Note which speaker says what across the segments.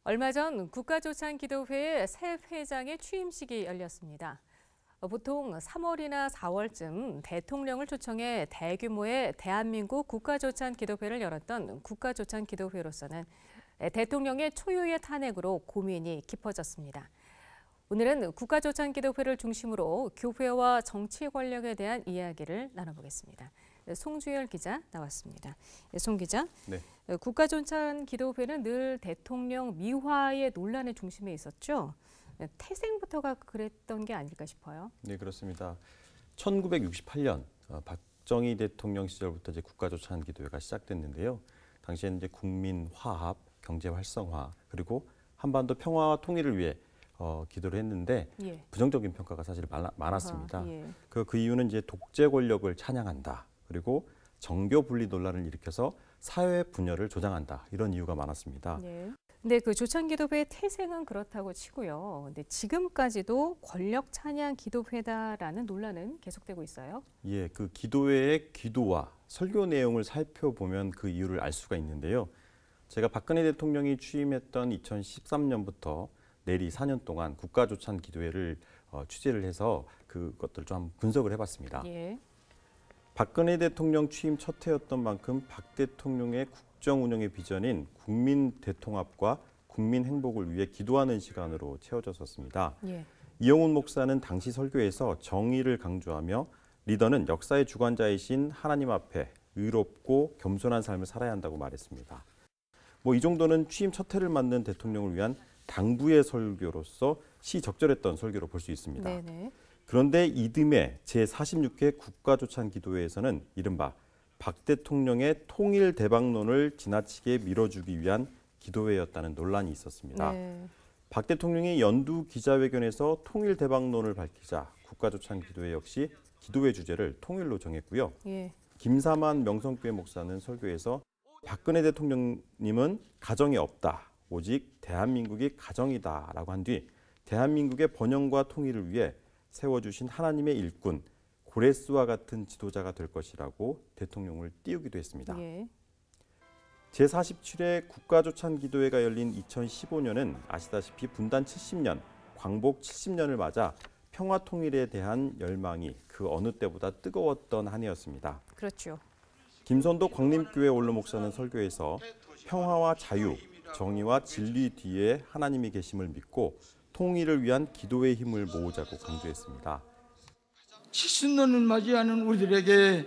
Speaker 1: 얼마 전 국가조찬기도회의 새 회장의 취임식이 열렸습니다. 보통 3월이나 4월쯤 대통령을 초청해 대규모의 대한민국 국가조찬기도회를 열었던 국가조찬기도회로서는 대통령의 초유의 탄핵으로 고민이 깊어졌습니다. 오늘은 국가조찬기도회를 중심으로 교회와 정치 권력에 대한 이야기를 나눠보겠습니다. 송주열 기자 나왔습니다. 송 기자,
Speaker 2: 네.
Speaker 1: 국가조찬기도회는 늘 대통령 미화의 논란의 중심에 있었죠. 태생부터가 그랬던 게 아닐까 싶어요.
Speaker 2: 네, 그렇습니다. 1968년 박정희 대통령 시절부터 이제 국가조찬기도회가 시작됐는데요. 당시에는 이제 국민 화합, 경제 활성화, 그리고 한반도 평화와 통일을 위해 기도를 했는데
Speaker 1: 예.
Speaker 2: 부정적인 평가가 사실 많았습니다.
Speaker 1: 예.
Speaker 2: 그 이유는 이제 독재 권력을 찬양한다. 그리고 정교 분리 논란을 일으켜서 사회 분열을 조장한다. 이런 이유가 많았습니다.
Speaker 1: 네. 근데 그 조찬기도회의 태생은 그렇다고 치고요. 근데 지금까지도 권력 찬양 기도회다라는 논란은 계속되고 있어요.
Speaker 2: 예, 그 기도회의 기도와 설교 내용을 살펴보면 그 이유를 알 수가 있는데요. 제가 박근혜 대통령이 취임했던 2013년부터 내리 4년 동안 국가조찬기도회를 취재를 해서 그것들을 좀 분석을 해봤습니다.
Speaker 1: 예.
Speaker 2: 박근혜 대통령 취임 첫 해였던 만큼 박 대통령의 국정 운영의 비전인 국민 대통합과 국민 행복을 위해 기도하는 시간으로 채워졌었습니다.
Speaker 1: 예.
Speaker 2: 이영훈 목사는 당시 설교에서 정의를 강조하며 리더는 역사의 주관자이신 하나님 앞에 의롭고 겸손한 삶을 살아야 한다고 말했습니다. 이 정도는 취임 첫 해를 맞는 대통령을 위한 당부의 설교로서 시적절했던 설교로 볼 수 있습니다.
Speaker 1: 네네.
Speaker 2: 그런데 이듬해 제46회 국가조찬기도회에서는 이른바 박 대통령의 통일 대박론을 지나치게 밀어주기 위한 기도회였다는 논란이 있었습니다.
Speaker 1: 네.
Speaker 2: 박 대통령이 연두 기자회견에서 통일 대박론을 밝히자 국가조찬기도회 역시 기도회 주제를 통일로 정했고요.
Speaker 1: 예.
Speaker 2: 김사만 명성교회 목사는 설교에서 박근혜 대통령님은 가정이 없다. 오직 대한민국이 가정이다라고 한 뒤 대한민국의 번영과 통일을 위해 세워주신 하나님의 일꾼 고레스와 같은 지도자가 될 것이라고 대통령을 띄우기도 했습니다.
Speaker 1: 예.
Speaker 2: 제47회 국가조찬기도회가 열린 2015년은 아시다시피 분단 70년, 광복 70년을 맞아 평화통일에 대한 열망이 그 어느 때보다 뜨거웠던 한 해였습니다.
Speaker 1: 그렇죠.
Speaker 2: 김선도 광림교회 원로 목사는 설교에서 평화와 자유, 정의와 진리 뒤에 하나님이 계심을 믿고 통일을 위한 기도의 힘을 모으자고 강조했습니다.
Speaker 3: 70년을 맞이하는 우리들에게,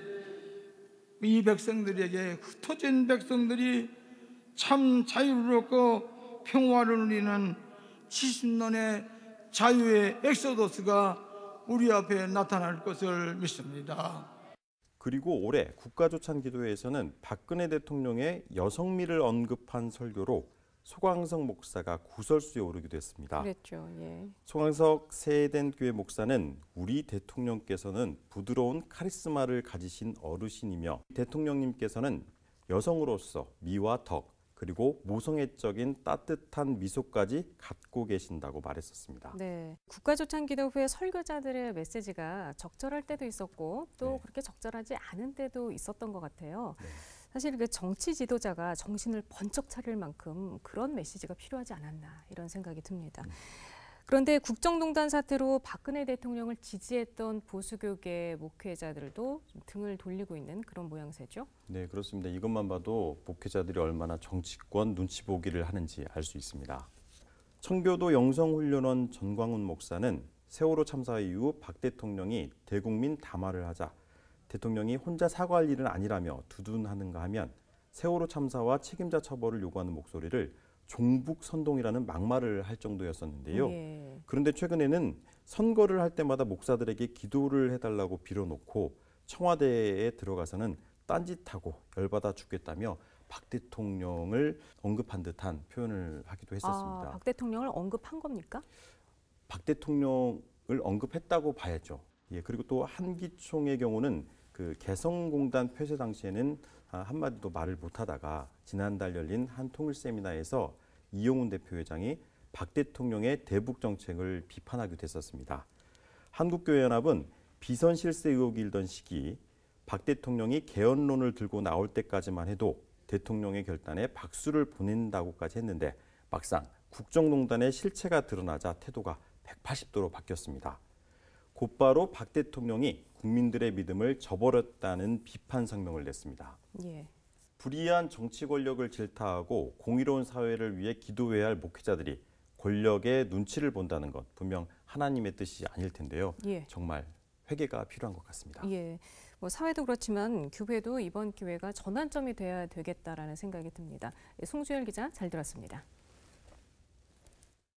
Speaker 3: 이 백성들에게, 흩어진 백성들이 참 자유롭고 평화를 누리는 70년의 자유의 엑소더스가 우리 앞에 나타날 것을 믿습니다.
Speaker 2: 그리고 올해 국가조찬기도회에서는 박근혜 대통령의 여성미를 언급한 설교로 소광석 목사가 구설수에 오르기도 했습니다.
Speaker 1: 그랬죠. 예.
Speaker 2: 소광석 세덴교회 목사는 우리 대통령께서는 부드러운 카리스마를 가지신 어르신이며 대통령님께서는 여성으로서 미와 덕 그리고 모성애적인 따뜻한 미소까지 갖고 계신다고 말했었습니다.
Speaker 1: 네. 국가조찬기도회 설교자들의 메시지가 적절할 때도 있었고 또 그렇게 적절하지 않은 때도 있었던 것 같아요.
Speaker 2: 네.
Speaker 1: 사실 그 정치 지도자가 정신을 번쩍 차릴 만큼 그런 메시지가 필요하지 않았나 이런 생각이 듭니다. 그런데 국정농단 사태로 박근혜 대통령을 지지했던 보수교계 목회자들도 등을 돌리고 있는 그런 모양새죠.
Speaker 2: 네, 그렇습니다. 이것만 봐도 목회자들이 얼마나 정치권 눈치 보기를 하는지 알 수 있습니다. 청교도 영성훈련원 전광훈 목사는 세월호 참사 이후 박 대통령이 대국민 담화를 하자 대통령이 혼자 사과할 일은 아니라며 두둔하는가 하면 세월호 참사와 책임자 처벌을 요구하는 목소리를 종북선동이라는 막말을 할 정도였었는데요.
Speaker 1: 예.
Speaker 2: 그런데 최근에는 선거를 할 때마다 목사들에게 기도를 해달라고 빌어놓고 청와대에 들어가서는 딴짓하고 열받아 죽겠다며 박 대통령을 언급한 듯한 표현을 하기도 했었습니다.
Speaker 1: 박 대통령을 언급한 겁니까?
Speaker 2: 박 대통령을 언급했다고 봐야죠. 예, 그리고 또 한기총의 경우는 그 개성공단 폐쇄 당시에는 한마디도 말을 못하다가 지난달 열린 한 통일 세미나에서 이용훈 대표회장이 박 대통령의 대북 정책을 비판하기도 했었습니다. 한국교회연합은 비선 실세 의혹이 일던 시기 박 대통령이 개헌론을 들고 나올 때까지만 해도 대통령의 결단에 박수를 보낸다고까지 했는데 막상 국정농단의 실체가 드러나자 태도가 180도로 바뀌었습니다. 곧바로 박 대통령이 국민들의 믿음을 저버렸다는 비판 성명을 냈습니다.
Speaker 1: 예.
Speaker 2: 불이한 정치 권력을 질타하고 공의로운 사회를 위해 기도해야 할 목회자들이 권력의 눈치를 본다는 것 분명 하나님의 뜻이 아닐 텐데요.
Speaker 1: 예.
Speaker 2: 정말 회개가 필요한 것 같습니다.
Speaker 1: 예. 뭐 사회도 그렇지만 교회도 이번 기회가 전환점이 돼야 되겠다라는 생각이 듭니다. 송주열 기자 잘 들었습니다.